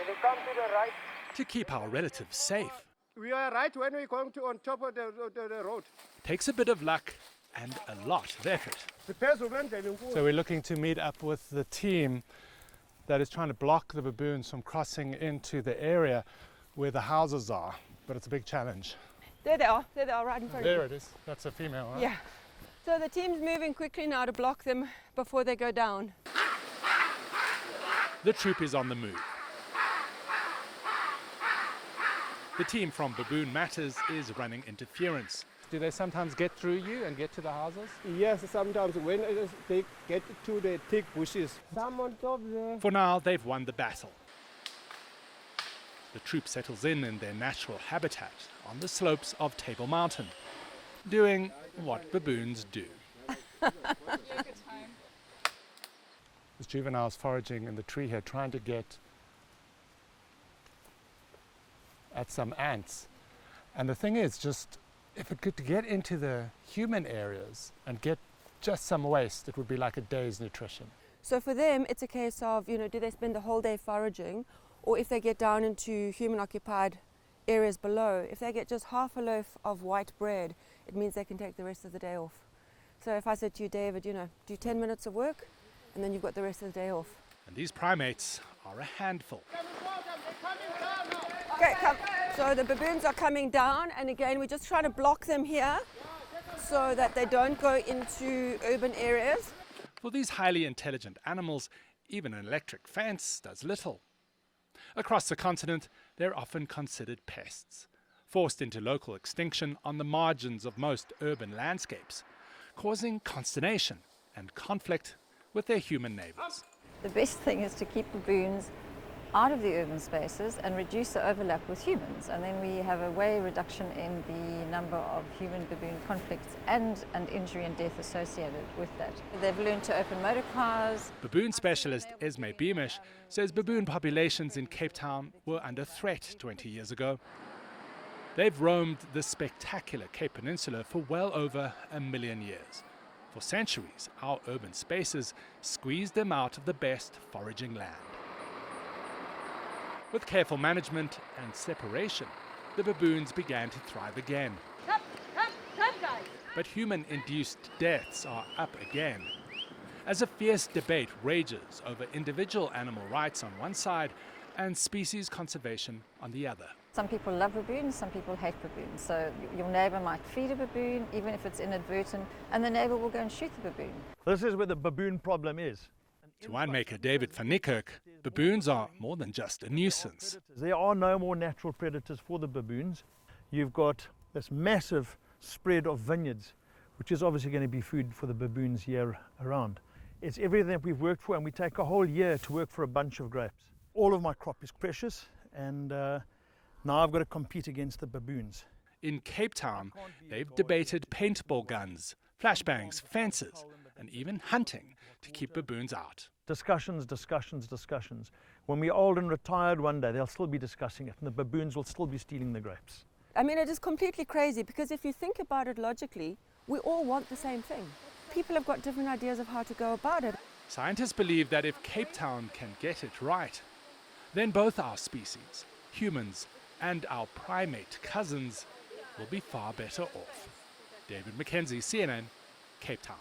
you come to the right. To keep our relatives safe. We are right when we're going to on top of the road. Takes a bit of luck and a lot of effort. So So we're looking to meet up with the team that is trying to block the baboons from crossing into the area where the houses are, but it's a big challenge. There they are right in front of you. There it is, that's a female, right? Yeah. So the team's moving quickly now to block them before they go down. The troop is on the move. The team from Baboon Matters is running interference. Do they sometimes get through you and get to the houses? yes, sometimes when they get to the thick bushes. Some on top there. For now, they've won the battle. The troop settles in their natural habitat on the slopes of Table Mountain, doing what baboons do. There's juveniles foraging in the tree here, trying to get at some ants. And the thing is, just if it could get into the human areas and get just some waste, it would be like a day's nutrition. So for them, it's a case of, do they spend the whole day foraging, or if they get down into human-occupied areas below, if they get just half a loaf of white bread, it means they can take the rest of the day off. So if I said to you, David, do 10 minutes of work, and then you've got the rest of the day off. And these primates are a handful. Okay, come. So the baboons are coming down, and again, we're just trying to block them here so that they don't go into urban areas. For these highly intelligent animals, even an electric fence does little. Across the continent, they're often considered pests, forced into local extinction on the margins of most urban landscapes, causing consternation and conflict with their human neighbors. The best thing is to keep baboons out of the urban spaces and reduce the overlap with humans, and then we have a way reduction in the number of human-baboon conflicts and an injury and death associated with that. They've learned to open motor cars. Baboon specialist Esme Beamish says baboon populations in Cape Town were under threat 20 years ago. They've roamed the spectacular Cape Peninsula for well over 1 million years. For centuries, our urban spaces squeezed them out of the best foraging land. With careful management and separation, the baboons began to thrive again. Come, guys. But human-induced deaths are up again, as a fierce debate rages over individual animal rights on one side and species conservation on the other. Some people love baboons, some people hate baboons. So your neighbour might feed a baboon, even if it's inadvertent, and the neighbour will go and shoot the baboon. This is where the baboon problem is. To winemaker David van Niekerk, baboons are more than just a nuisance. There are no more natural predators for the baboons. You've got this massive spread of vineyards, which is obviously going to be food for the baboons year around. It's everything that we've worked for, and we take a whole year to work for a bunch of grapes. All of my crop is precious, and now I've got to compete against the baboons. In Cape Town, they've debated paintball guns, flashbangs, fences, and even hunting to keep baboons out. Discussions. When we're old and retired one day, they'll still be discussing it, and the baboons will still be stealing the grapes. I mean, it is completely crazy, because if you think about it logically, we all want the same thing. People have got different ideas of how to go about it. Scientists believe that if Cape Town can get it right, then both our species, humans and our primate cousins, will be far better off. David Mackenzie, CNN, Cape Town.